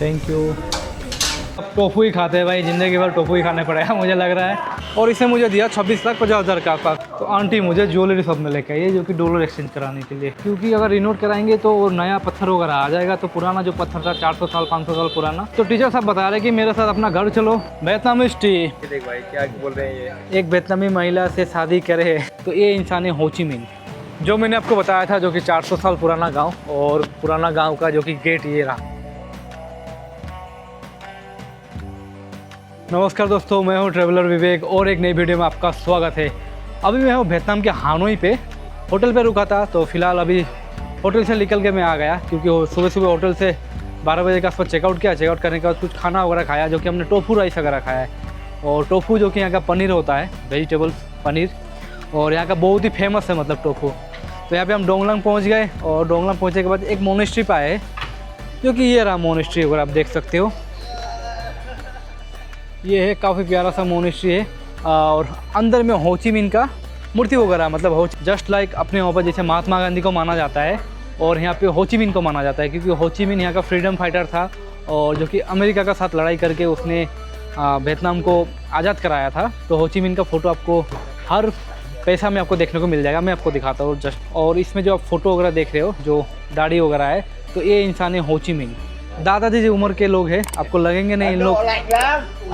Thank you. Tofu ही खाते हैं भाई, ज़िंदगी भर टोफू ही खाने पड़ेगा मुझे लग रहा है। और इसे मुझे दिया 26,50,000 का आसपास। तो आंटी मुझे ज्वेलरी शॉप में लेके आई है, जो कि डॉलर एक्सचेंज कराने के लिए, क्योंकि अगर रिनोट कराएंगे तो नया पत्थर वगैरह आ जाएगा। तो पुराना जो पत्थर था 400 साल 500 साल पुराना। तो टीचर साहब बता रहे कि मेरे साथ अपना घर चलो, वियतनामीज टी। देख भाई क्या बोल रहे हैं ये। एक वियतनामी महिला से शादी करे तो ये इंसान है हो ची मिन्ह, जो मैंने आपको बताया था, जो कि 400 साल पुराना गाँव। और पुराना गाँव का जो कि गेट ये रहा। नमस्कार दोस्तों, मैं हूं ट्रैवलर विवेक और एक नई वीडियो में आपका स्वागत है। अभी मैं हूं वियतनाम के हानोई पे, होटल पे रुका था। तो फिलहाल अभी होटल से निकल के मैं आ गया, क्योंकि सुबह सुबह होटल से 12 बजे के आसपास चेकआउट किया। चेकआउट करने के बाद कुछ खाना वगैरह खाया, जो कि हमने टोफू राइस वगैरह खाया है। और टोफू जो कि यहाँ का पनीर होता है, वेजिटेबल्स पनीर, और यहाँ का बहुत ही फेमस है मतलब टोफू। तो यहाँ पर हम डोंगलांग पहुँच गए, और डोंगलांग पहुँचने के बाद एक मोनेस्ट्री पे आए, जो कि ये रहा मोनेस्ट्री, अगर आप देख सकते हो। ये है काफ़ी प्यारा सा मोनेस्ट्री है, और अंदर में हो ची मिन्ह का मूर्ति वगैरह, मतलब हो जस्ट लाइक अपने वहाँ पर जैसे महात्मा गांधी को माना जाता है, और यहाँ पे हो ची मिन्ह को माना जाता है, क्योंकि हो ची मिन्ह यहाँ का फ्रीडम फाइटर था, और जो कि अमेरिका का साथ लड़ाई करके उसने वियतनाम को आज़ाद कराया था। तो हो ची मिन्ह का फ़ोटो आपको हर पैसा में आपको देखने को मिल जाएगा। मैं आपको दिखाता हूँ जस्ट। और इसमें जो आप फ़ोटो वगैरह देख रहे हो, जो दाढ़ी वगैरह है, तो ये इंसान है हो ची मिन्ह। दादाजी जी उम्र के लोग हैं, आपको लगेंगे नहीं इन लोग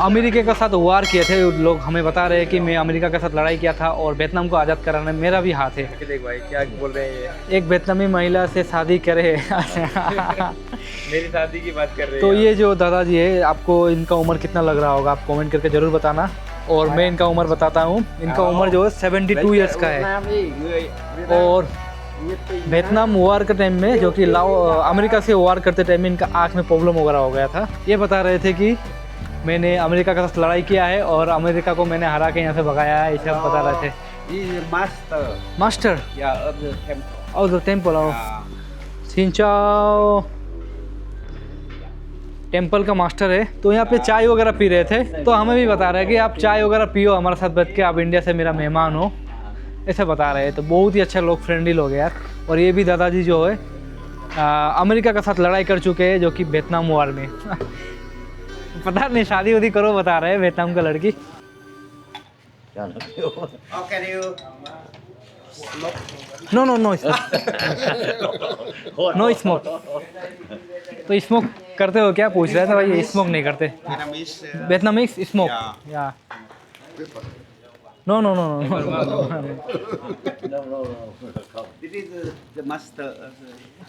अमेरिका के साथ वार किए थे। लोग हमें बता रहे हैं कि मैं अमेरिका के साथ लड़ाई किया था, और वियतनाम को आज़ाद कराने में मेरा भी हाथ है। देख भाई क्या बोल रहे हैं ये। एक वियतनामी महिला से शादी करे मेरी शादी की बात कर रहे हैं। तो ये जो दादाजी है, आपको इनका उम्र कितना लग रहा होगा, आप कमेंट करके ज़रूर बताना। और मैं इनका उम्र बताता हूँ। इनका उम्र जो है 72 ईयर्स का है। और वियतनाम वार के टाइम में, जो कि अमेरिका से वार करते टाइम में इनका आँख में प्रॉब्लम वगैरह हो गया था। ये बता रहे थे कि मैंने अमेरिका के साथ लड़ाई किया है, और अमेरिका को मैंने हरा के यहाँ से भगाया है, इसे आप बता रहे थे। मास्टर और द टेम्पल सिंचाओ टेम्पल का मास्टर है। तो यहाँ पे चाय वगैरह पी रहे थे, तो हमें भी बता रहे हैं कि आप चाय वगैरह पियो हमारे साथ बैठ के, आप इंडिया से मेरा मेहमान हो, ऐसे बता रहे हैं। तो बहुत ही अच्छे लोग, फ्रेंडली लोग हैं यार। और ये भी दादाजी जो है अमेरिका के साथ लड़ाई कर चुके हैं, जो कि वियतनाम वार में पता नहीं शादी वादी करो बता रहे हैं वियतनाम का लड़की। No no no no smoke. तो स्मोक करते हो क्या, पूछ रहे थे भाई। स्मोक नहीं करते वियतनामीज स्मोक या no no no no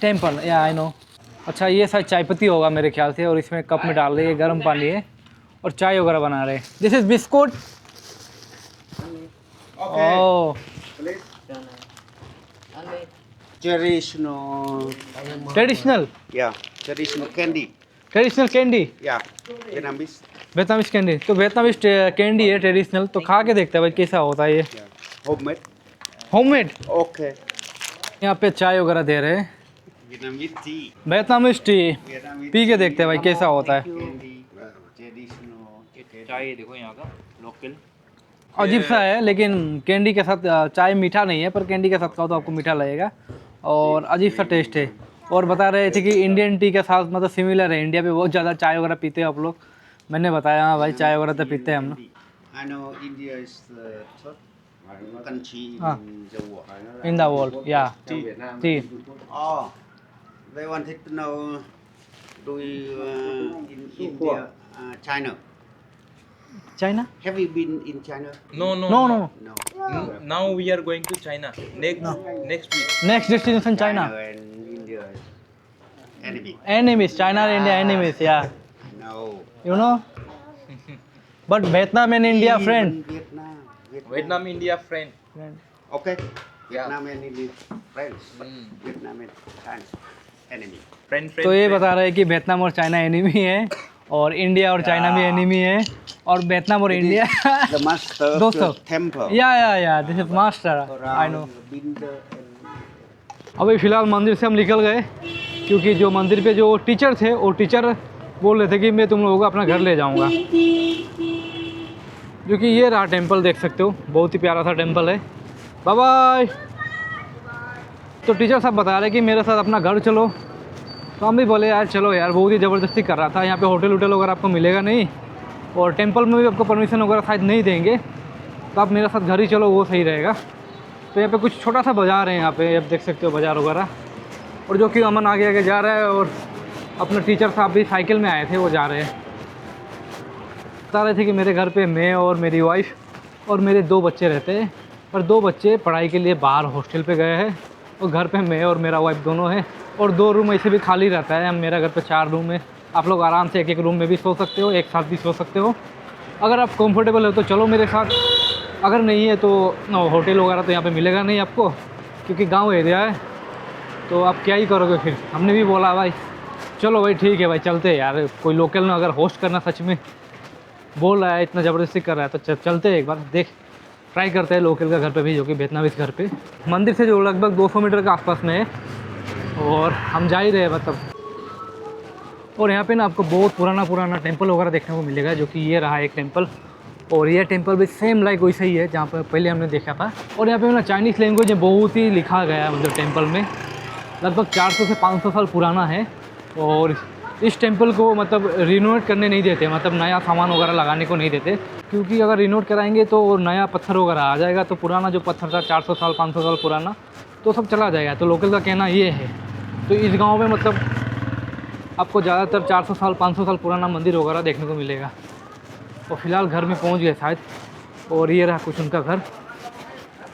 temple या आई नो। अच्छा ये शायद चाय पत्ती होगा मेरे ख्याल से, और इसमें कप में डाल रहे हैं, गर्म पानी है, और चाय वगैरह बना रहे हैं। This is biscuit. Oh traditional candy Vietnamese candy. तो वियतनामीज कैंडी है ट्रेडिशनल। तो खा के देखते हैं भाई कैसा होता है ये। Homemade okay. यहाँ पे चाय वगैरह दे रहे हैं, वियतनामीज टी। पी के देखते हैं भाई कैसा होता है। चाय देखो यहाँ का लोकल अजीब सा है, लेकिन कैंडी के साथ चाय मीठा नहीं है, पर कैंडी के साथ खाओ तो आपको मीठा लगेगा, और अजीब सा टेस्ट है। और बता रहे थे कि इंडियन टी के साथ मतलब सिमिलर है। इंडिया पे बहुत ज़्यादा चाय वगैरह पीते हैं आप लोग। मैंने बताया हाँ भाई, चाय वगैरह तो पीते हैं हम लोग। इन द वर्ल्ड या T. They wanted to know, do you in India, China? China? Have you been in China? No. No no No. Now we are going to China next week. next destination China. and India is enemy. Enemies, China and India enemies, yeah. No. You know? But Vietnam and India friend. Vietnam, India friend. Okay. Vietnam and India friends. But Vietnam and China enemy. Friend. तो ये बता रहे हैं कि Vietnam और China enemy है, और India और चाइना भी एनिमी है, और वियतनाम और इंडिया The master दोस्तों temple. या this is master I know. अभी फ़िलहाल मंदिर से हम निकल गए, क्योंकि जो मंदिर पे जो टीचर थे, वो टीचर बोल रहे थे कि मैं तुम लोगों को अपना घर ले जाऊंगा। जो कि ये रहा टेम्पल, देख सकते हो, बहुत ही प्यारा सा टेम्पल है। Bye bye. तो टीचर साहब बता रहे कि मेरे साथ अपना घर चलो, तो हम भी बोले यार चलो यार, बहुत ही ज़बरदस्ती कर रहा था। यहाँ पे होटल वोटल वगैरह आपको मिलेगा नहीं, और टेंपल में भी आपको परमिशन वगैरह शायद नहीं देंगे, तो आप मेरे साथ घर ही चलो, वो सही रहेगा। तो यहाँ पे कुछ छोटा सा बाज़ार है, यहाँ पे आप देख सकते हो बाज़ार वगैरह। और जो कि अमन आगे आगे जा रहा है, और अपने टीचर साहब भी साइकिल में आए थे, वो जा रहे हैं। बता रहे थे कि मेरे घर पे मैं और मेरी वाइफ और मेरे 2 बच्चे रहते हैं, पर 2 बच्चे पढ़ाई के लिए बाहर हॉस्टल पे गए हैं, और घर पे मैं और मेरा वाइफ दोनों हैं। और 2 रूम ऐसे भी खाली रहता है। मेरा घर पे 4 रूम है, आप लोग आराम से एक रूम में भी सो सकते हो, एक साथ भी सो सकते हो। अगर आप कंफर्टेबल हो तो चलो मेरे साथ, अगर नहीं है तो होटल वगैरह तो यहाँ पे मिलेगा नहीं आपको, क्योंकि गांव एरिया है, तो आप क्या ही करोगे फिर। हमने भी बोला भाई चलो भाई ठीक है भाई चलते हैं यार, कोई लोकल ने अगर होस्ट करना सच में बोल रहा है, इतना ज़बरदस्ती कर रहा है, तो चलते हैं एक बार, देख ट्राई करते हैं लोकल का घर पे भी, जो कि वियतनामीज घर पे मंदिर से जो लगभग 200 मीटर के आसपास में है, और हम जा ही रहे हैं मतलब। और यहाँ पे ना आपको बहुत पुराना टेंपल वगैरह देखने को मिलेगा, जो कि ये रहा एक टेंपल, और ये टेंपल भी सेम लाइक वैसे ही है जहाँ पर पहले हमने देखा था। और यहाँ पे ना चाइनीज़ लैंग्वेज में बहुत ही लिखा गया है, मतलब टेंपल में लगभग 400 से 500 साल पुराना है। और इस टेंपल को मतलब रिनोवेट करने नहीं देते, मतलब नया सामान वगैरह लगाने को नहीं देते, क्योंकि अगर रिनोवेट कराएंगे तो नया पत्थर वगैरह आ जाएगा, तो पुराना जो पत्थर था 400 साल 500 साल पुराना, तो सब चला जाएगा। तो लोकल का कहना ये है। तो इस गांव में मतलब आपको ज़्यादातर 400 साल 500 साल पुराना मंदिर वगैरह देखने को मिलेगा। और फिलहाल घर में पहुंच गए शायद, और ये रहा कुछ उनका घर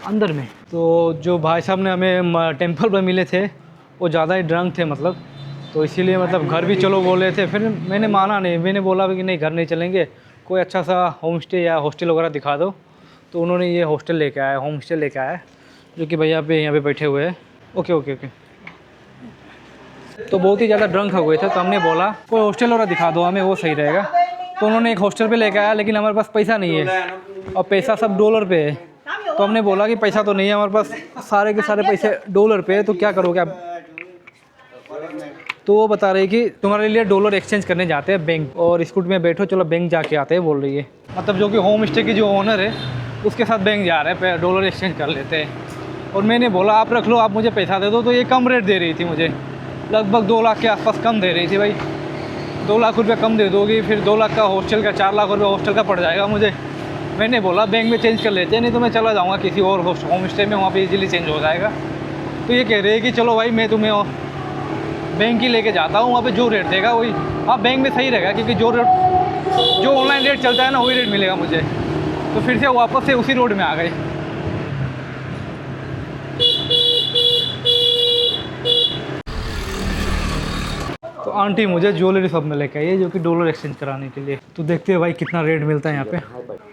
अंदर में। तो जो भाई साहब ने हमें टेंपल पर मिले थे वो ज़्यादा ही ड्रंक थे मतलब, तो इसीलिए मतलब घर भी चलो बोल रहे थे। फिर मैंने माना नहीं, मैंने बोला कि नहीं घर नहीं चलेंगे, कोई अच्छा सा होम स्टे या हॉस्टल वगैरह दिखा दो। तो उन्होंने ये हॉस्टल लेके आया, होम स्टे लेके आया, जो कि भैया पे यहाँ पे बैठे हुए हैं। Okay okay okay. तो बहुत ही ज़्यादा ड्रंक हो गए थे, तो हमने बोला कोई हॉस्टल वगैरह दिखा दो हमें, वो सही रहेगा। तो उन्होंने एक हॉस्टल पे लेके आया, लेकिन हमारे पास पैसा नहीं है, और पैसा सब डॉलर पे है। तो हमने बोला कि पैसा तो नहीं है हमारे पास, सारे के सारे पैसे डॉलर पे है, तो क्या करोगे आप। तो वो बता रही कि तुम्हारे लिए डॉलर एक्सचेंज करने जाते हैं बैंक, और स्कूटी में बैठो चलो बैंक जाके आते हैं, बोल रही है। मतलब जो कि होम स्टे की जो ओनर है उसके साथ बैंक जा रहे हैं, डॉलर एक्सचेंज कर लेते हैं। और मैंने बोला आप रख लो, आप मुझे पैसा दे दो। तो ये कम रेट दे रही थी मुझे, लगभग 2 लाख के आसपास कम दे रही थी। भाई 2 लाख रुपये कम दे दोगी, फिर 2 लाख का हॉस्टल का 4 लाख रुपये हॉस्टल का पड़ जाएगा मुझे। मैंने बोला बैंक में चेंज कर लेते हैं, नहीं तो मैं चला जाऊँगा किसी और होम स्टे में, वहाँ पे इजीली चेंज हो जाएगा। तो ये कह रहे हैं कि चलो भाई मैं तुम्हें बैंक ही लेके जाता हूँ, वहाँ पे जो रेट देगा वही। हाँ बैंक में सही रहेगा, क्योंकि जो ऑनलाइन रेट चलता है ना वही रेट मिलेगा मुझे। तो फिर से वापस से उसी रोड में आ गए। तो आंटी मुझे ज्वेलरी शॉप में लेके आई है, जो कि डॉलर एक्सचेंज कराने के लिए। तो देखते हैं भाई कितना रेट मिलता है यहाँ पे।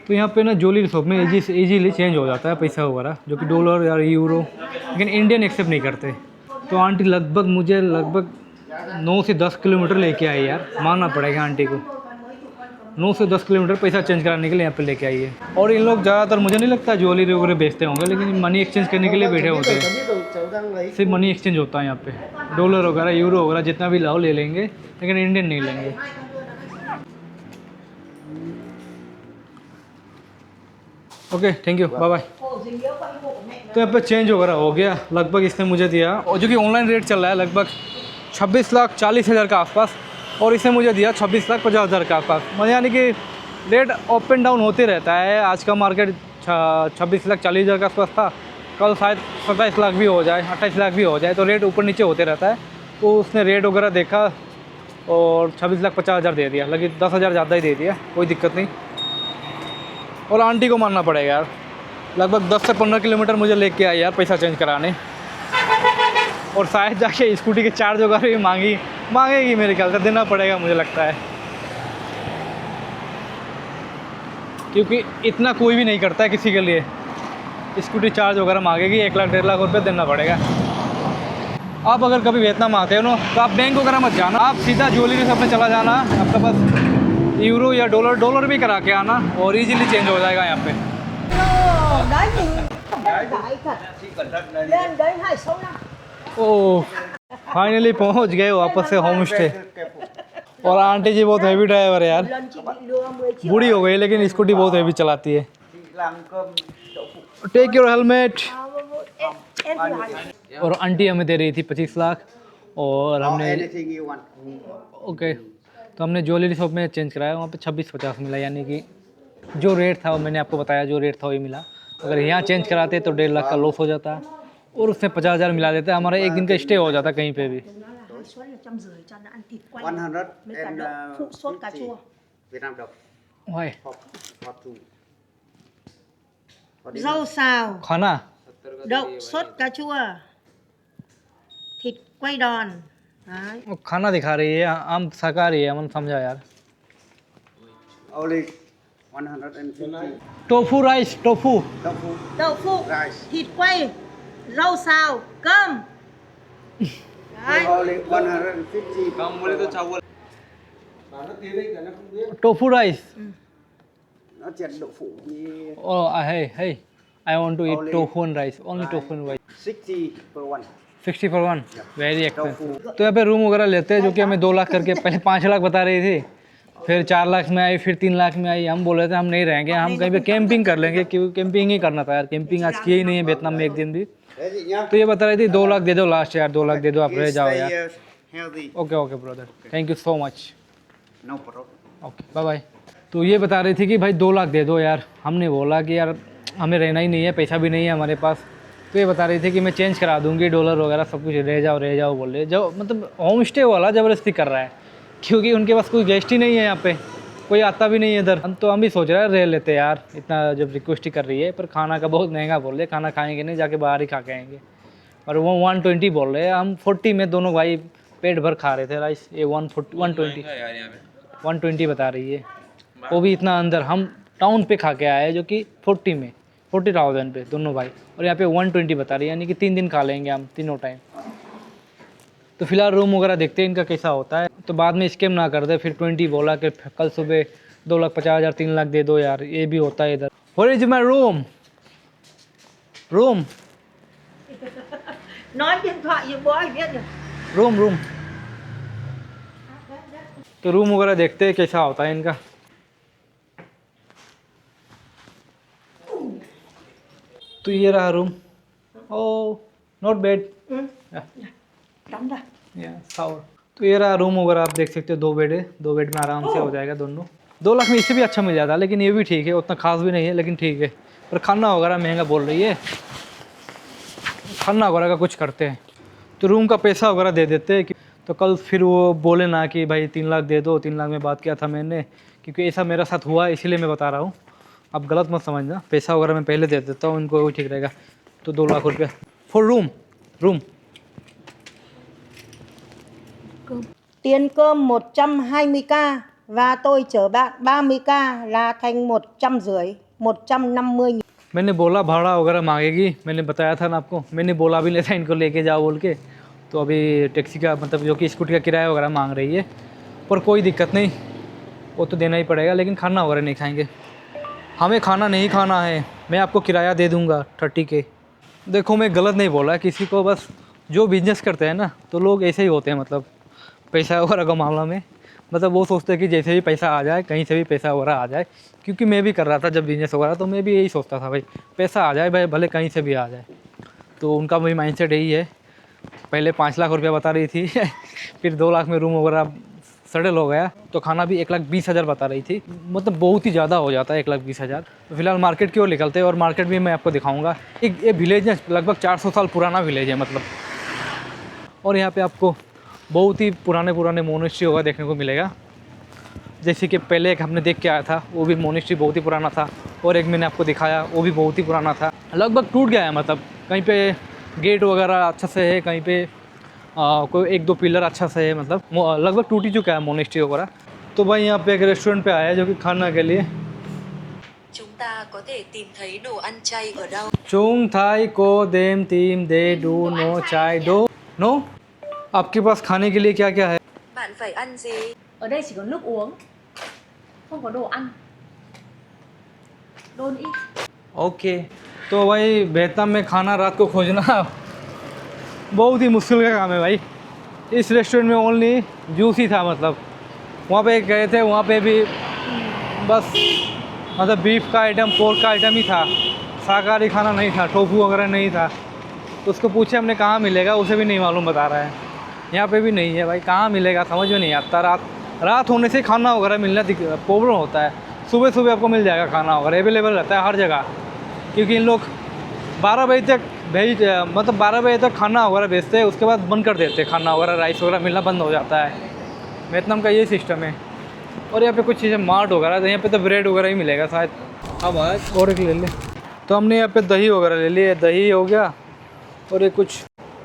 तो यहाँ पे ना ज्वेलरी शॉप में इजीली चेंज हो जाता है पैसा वगैरह, जो कि डॉलर या यूरो, लेकिन इंडियन एक्सेप्ट नहीं करते। तो आंटी मुझे लगभग 9 से 10 किलोमीटर लेके आई यार, मानना पड़ेगा आंटी को। 9 से 10 किलोमीटर पैसा चेंज कराने के लिए यहाँ पे लेके आई है। और इन लोग ज़्यादातर मुझे नहीं लगता ज्वेलरी वगैरह बेचते होंगे, लेकिन मनी एक्सचेंज करने के लिए बैठे होते हैं। सिर्फ मनी एक्सचेंज होता है यहाँ पे, डॉलर वगैरह यूरो वगैरह जितना भी लाओ ले लेंगे, लेकिन इंडियन नहीं लेंगे। Okay thank you, bye bye. तो यहाँ पे चेंज वगैरह हो गया, लगभग इसने मुझे दिया, और जो कि ऑनलाइन रेट चल रहा है लगभग 26,40,000 के आसपास, और इसने मुझे दिया 26,50,000 के आसपास। मतलब यानी कि रेट अप एंड डाउन होते रहता है। आज का मार्केट 26,40,000 के आसपास था, कल शायद 27 लाख भी हो जाए, 28 लाख भी हो जाए, तो रेट ऊपर नीचे होते रहता है। तो उसने रेट वगैरह देखा और 26,50,000 दे दिया, लेकिन 10,000 ज़्यादा ही दे दिया, कोई दिक्कत नहीं। और आंटी को मानना पड़ेगा यार, लगभग 10 से 15 किलोमीटर मुझे लेके आई यार पैसा चेंज कराने, और शायद जाके स्कूटी के चार्ज वगैरह भी मांगेगी मेरे ख्याल से, देना पड़ेगा मुझे लगता है, क्योंकि इतना कोई भी नहीं करता है किसी के लिए। स्कूटी चार्ज वगैरह मांगेगी, 1 लाख 1.5 लाख रुपये देना पड़ेगा। आप अगर कभी वियतनाम आते हो ना, तो आप बैंक वगैरह मत जाना, आप सीधा ज्वेलरी शॉप में चला जाना, आपके पास यूरो या डॉलर भी करा के आना, और इजीली चेंज हो जाएगा यहाँ पे। ओह फाइनली पहुँच गए वापस से होम स्टे। और आंटी जी बहुत हैवी ड्राइवर है यार, बूढ़ी हो गई लेकिन स्कूटी बहुत हैवी चलाती है। Take your helmet. और आंटी हमें दे रही थी 25 लाख, और Or हमने anything you want. ओके, तो हमने ज्वेलरी शॉप में चेंज कराया, वहाँ पे 2650 मिला, यानी कि जो रेट था वो मैंने आपको बताया, जो रेट था वही मिला। अगर यहाँ चेंज कराते तो 1.5 लाख का लॉस हो जाता, और उसमें 50,000 मिला देते, हमारा एक दिन का स्टे हो जाता कहीं पे भी। Nói suất là 150 cho nó ăn thịt quay 100 với cả and đậu phụ sốt cà 50 chua. Vietnam đồng वाह, for two. For dinner. Rau xào, खाना đậu sốt cà chua, thịt quay đòn. Đấy. वो खाना दिखा रही है, हम शाकाहारी है, मन समझा यार। Only 150. Tofu rice, tofu Tofu Đậu phụ, rice. thịt quay, rau xào, cơm. Đấy. Only 150. कम बोले तो चावल tofu rice. Nó chèn đậu phụ như Oh, hey, hey, I want to eat Only tofu and rice, only tofu and rice। 60 per one. 60 for one, very expensive. Tofu. तो यहाँ पे room वगैरह लेते हैं, जो कि हमें 2 लाख करके, पहले 5 लाख बता रही थी, फिर 4 लाख में आई, फिर 3 लाख में आई। हम बोल रहे थे हम नहीं रहेंगे, हम कहीं पे कैंपिंग कर लेंगे, क्योंकि कैंपिंग ही करना था यार। कैंपिंग आज की ही नहीं है वियतनाम में एक दिन भी। Thế chị nhá. तो ये बता रही थी 2 लाख दे दो लास्ट यार, 2 लाख दे दो, आप रह जाओ Stay, यार। healthy. Okay okay brother, thank you so much. No problem. Okay bye bye. तो ये बता रही थी कि भाई 2 लाख दे दो यार। हमने बोला कि यार हमें रहना ही नहीं है, पैसा भी नहीं है हमारे पास। तो ये बता रही थी कि मैं चेंज करा दूंगी, डॉलर वगैरह सब कुछ, रह जाओ बोल रहे। जो मतलब होम स्टे वाला ज़बरदस्ती कर रहा है, क्योंकि उनके पास कोई गेस्ट ही नहीं है यहाँ पे, कोई आता भी नहीं है इधर। हम भी सोच रहे हैं रह लेते यार, इतना जब रिक्वेस्ट ही कर रही है। पर खाना का बहुत महंगा बोल रहे, खाना खाएंगे नहीं, जाके बाहर ही खा के आएंगे। और वो 120 बोल रहे हैं, हम 40 में दोनों भाई पेट भर खा रहे थे राइस। ये 120 यार यहाँ पे 120 बता रही है, वो भी इतना अंदर। हम टाउन पे खा के आए हैं, जो कि 40 में 40,000 पे दोनों भाई, और यहाँ पे 120 बता रही है, यानी कि 3 दिन खा लेंगे हम तीनों टाइम। तो फिलहाल रूम वगैरह देखते हैं इनका कैसा होता है, तो बाद में स्कैम ना कर दे। फिर 20 बोला कि कल सुबह 2,50,000 3 लाख दे दो यार, ये भी होता है इधर। Where is my room? Nói điện thoại như bố anh biết được. Room. तो रूम वगैरह देखते हैं कैसा होता है इनका। तो ये रहा room. Oh not bad. Đóng ra. तो ये रहा रूम वगैरह, आप देख सकते हो 2 बेड है, 2 बेड में आराम से हो जाएगा दोनों। 2 लाख में इससे भी अच्छा मिल जाता, लेकिन ये भी ठीक है, उतना खास भी नहीं है, लेकिन ठीक है। पर खाना वगैरह महंगा बोल रही है, खाना वगैरह का कुछ करते हैं तो रूम का पैसा वगैरह दे देते हैं। तो कल फिर वो बोले ना कि भाई 3 लाख दे दो। 3 लाख में बात किया था मैंने, क्योंकि ऐसा मेरा साथ हुआ, इसीलिए मैं बता रहा हूँ। आप गलत मत समझना, पैसा वगैरह मैं पहले दे देता हूँ इनको, वही ठीक रहेगा। तो 2 लाख रुपया for room. Tiền cơm 120k và tôi chở bạn 30k là thành 150, 150.000. मैंने बोला भाड़ा वगैरह मांगेगी, मैंने बताया था ना आपको, मैंने बोला भी नहीं था इनको लेके जाओ बोल के। तो अभी टैक्सी का मतलब जो कि स्कूटी का किराया वगैरह मांग रही है, पर कोई दिक्कत नहीं, वो तो देना ही पड़ेगा। लेकिन खाना वगैरह नहीं खाएंगे, हमें खाना नहीं खाना है। मैं आपको किराया दे दूँगा 30K। देखो मैं गलत नहीं बोला किसी को, बस जो बिजनेस करते हैं ना तो लोग ऐसे ही होते हैं, मतलब पैसा वगैरह का मामला में। मतलब वो सोचते हैं कि जैसे भी पैसा आ जाए, कहीं से भी पैसा वगैरह आ जाए। क्योंकि मैं भी कर रहा था जब बिजनेस वगैरह, तो मैं भी यही सोचता था भाई पैसा आ जाए, भाई भले कहीं से भी आ जाए। तो उनका भी माइंडसेट यही है। पहले 5 लाख रुपया बता रही थी फिर 2 लाख में रूम वगैरह सडल हो गया। तो खाना भी 1,20,000 बता रही थी, मतलब बहुत ही ज़्यादा हो जाता है 1,20,000। तो फिलहाल मार्केट की ओर निकलते हैं, और मार्केट भी मैं आपको दिखाऊँगा। ये विलेज है, लगभग 400 साल पुराना विलेज है मतलब। और यहाँ पर आपको बहुत ही पुराने मोनेस्ट्री होगा देखने को मिलेगा। जैसे कि पहले एक हमने देख के आया था, वो भी मोनेस्ट्री बहुत ही पुराना था, और एक मैंने आपको दिखाया वो भी बहुत ही पुराना था। लगभग टूट गया है, मतलब कहीं पे गेट वगैरह अच्छा से है, कहीं पे कोई 1-2 पिलर अच्छा से है, मतलब लगभग टूट ही चुका है मोनेस्ट्री वगैरह। तो भाई यहाँ पे एक रेस्टोरेंट पे आया है जो कि खाना के लिए। Chúng ta có thể tìm thấy đồ ăn chay ở đâu? चोंग थाई को देम तीम दे डू नो चाय डो नो। आपके पास खाने के लिए क्या क्या है? Bạn phải ăn gì? Ở đây chỉ có nước uống, không có đồ ăn. Don't eat. Okay. तो भाई वियतनाम में खाना रात को खोजना बहुत ही मुश्किल का काम है भाई। इस रेस्टोरेंट में ओनली जूस ही था, मतलब वहाँ पे गए थे, वहाँ पे भी बस मतलब बीफ का आइटम, पोर्क का आइटम ही था, शाकाहारी खाना नहीं था, टोफू वगैरह नहीं था। तो उसको पूछे हमने कहाँ मिलेगा, उसे भी नहीं मालूम बता रहा है। यहाँ पे भी नहीं है भाई, कहाँ मिलेगा समझ में नहीं आता। रात होने से खाना वगैरह मिलना प्रॉब्लम होता है। सुबह सुबह आपको मिल जाएगा खाना वगैरह, अवेलेबल रहता है हर जगह, क्योंकि इन लोग 12 बजे तक मतलब 12 बजे तक खाना वगैरह भेजते हैं, उसके बाद बंद कर देते हैं खाना वगैरह, राइस वगैरह मिलना बंद हो जाता है। वियतनाम का ये सिस्टम है। और यहाँ पे कुछ चीज़ें मार्ट वगैरह, तो यहाँ पे तो ब्रेड वगैरह ही मिलेगा शायद। अब और एक ले ले, तो हमने यहाँ पे दही वगैरह ले लिया, दही हो गया और ये कुछ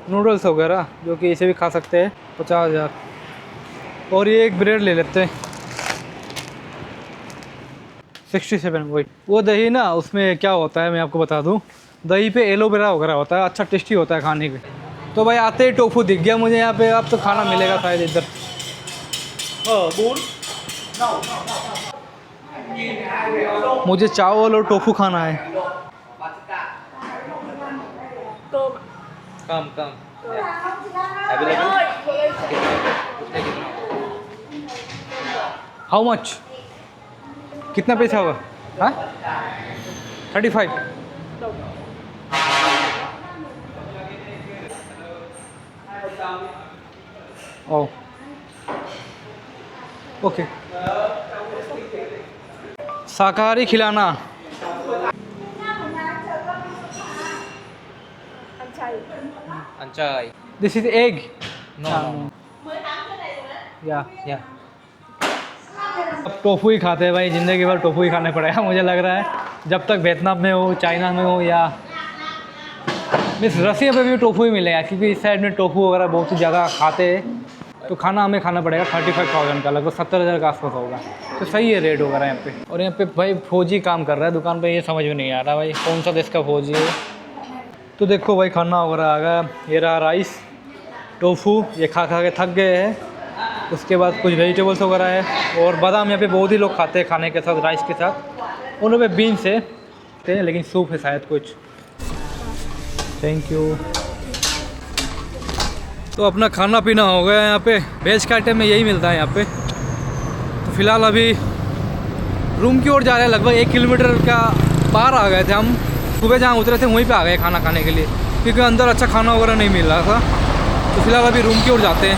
नूडल्स वगैरह जो कि इसे भी खा सकते हैं 50,000। और ये एक ब्रेड ले लेते हैं 67। वही वो दही ना, उसमें क्या होता है मैं आपको बता दूं, दही पे एलोवेरा वगैरह होता है, अच्छा टेस्टी होता है खाने के। तो भाई आते ही टोफू दिख गया मुझे यहाँ पे, अब तो खाना मिलेगा शायद इधर। मुझे चावल और टोफू खाना है। Cơm come available how much, कितना पैसा होगा? हाँ 35। ओ ओके, शाकाहारी खिलाना। अंचाई दिस इज एग। नो या या अब टोफू ही खाते हैं भाई, ज़िंदगी भर टोफू ही खाने पड़ेगा मुझे लग रहा है, जब तक वियतनाम में हो, चाइना में हो, या मिस रसिया पे भी टोफू ही मिलेगा, क्योंकि इस साइड में टोफू वगैरह बहुत ही ज़्यादा खाते हैं। तो खाना हमें खाना पड़ेगा 35,000 का, लगभग 70,000 का आसपास होगा। तो सही है रेट वगैरह यहाँ पे। और यहाँ पे भाई फौजी काम कर रहा है दुकान पे, ये समझ में नहीं आ रहा भाई कौन सा देश का फौजी है। तो देखो भाई खाना वगैरह आ गया, ये रहा राइस, टोफू, ये खा के थक गए हैं। उसके बाद कुछ वेजिटेबल्स वगैरह है, और बादाम यहाँ पे बहुत ही लोग खाते हैं खाने के साथ, राइस के साथ। उन पे बीन्स है, लेकिन सूप है शायद कुछ। Thank you. तो अपना खाना पीना हो गया यहाँ पे, वेज का आइटम में यही मिलता है यहाँ पे। तो फिलहाल अभी रूम की ओर जा रहे हैं, लगभग 1 किलोमीटर का बाहर आ गए थे हम। सुबह जहाँ उतरे थे वहीं पे आ गए खाना खाने के लिए, क्योंकि अंदर अच्छा खाना वगैरह नहीं मिल रहा था। तो फिलहाल अभी रूम की ओर जाते हैं।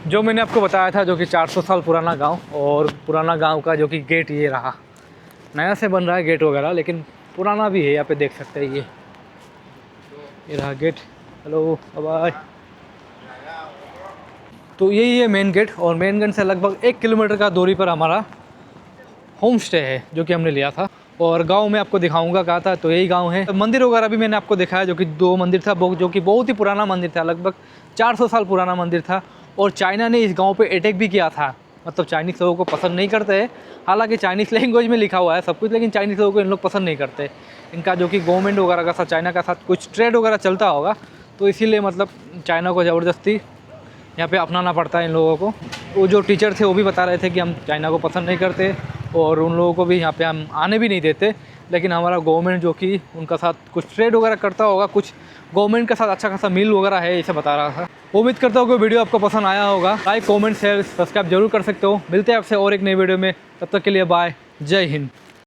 जो मैंने आपको बताया था, जो कि 400 साल पुराना गांव, और पुराना गांव का जो कि गेट ये रहा, नया से बन रहा है गेट वगैरह, लेकिन पुराना भी है। यहाँ पे देख सकते हैं ये रहा गेट। Hello bye. तो यही है मेन गेट, और मेन गेट से लगभग 1 किलोमीटर का दूरी पर हमारा होम स्टे है जो कि हमने लिया था। और गांव में आपको दिखाऊंगा कहा था, तो यही गांव है। मंदिर वगैरह भी मैंने आपको दिखाया, जो कि 2 मंदिर था, जो कि बहुत ही पुराना मंदिर था, लगभग 400 साल पुराना मंदिर था। और चाइना ने इस गांव पे अटैक भी किया था, मतलब चाइनीज़ लोगों को पसंद नहीं करते हैं। हालांकि चाइनीज़ लैंग्वेज में लिखा हुआ है सब कुछ, लेकिन चाइनीज़ लोगों को इन लोग पसंद नहीं करते। इनका जो कि गवर्नमेंट वगैरह का साथ, चाइना का साथ कुछ ट्रेड वगैरह चलता होगा, तो इसीलिए मतलब चाइना को ज़बरदस्ती यहाँ पे अपनाना पड़ता है इन लोगों को। वो जो टीचर थे वो भी बता रहे थे कि हम चाइना को पसंद नहीं करते, और उन लोगों को भी यहाँ पे हम आने भी नहीं देते। लेकिन हमारा गवर्नमेंट जो कि उनका साथ कुछ ट्रेड वगैरह करता होगा, कुछ गवर्नमेंट के साथ अच्छा खासा मील वगैरह है, इसे बता रहा था। उम्मीद करता हूँ कि वीडियो आपको पसंद आया होगा। लाइक, कमेंट, शेयर, सब्सक्राइब जरूर कर सकते हो। मिलते हैं आपसे और एक नई वीडियो में, तब तक के लिए बाय, जय हिंद।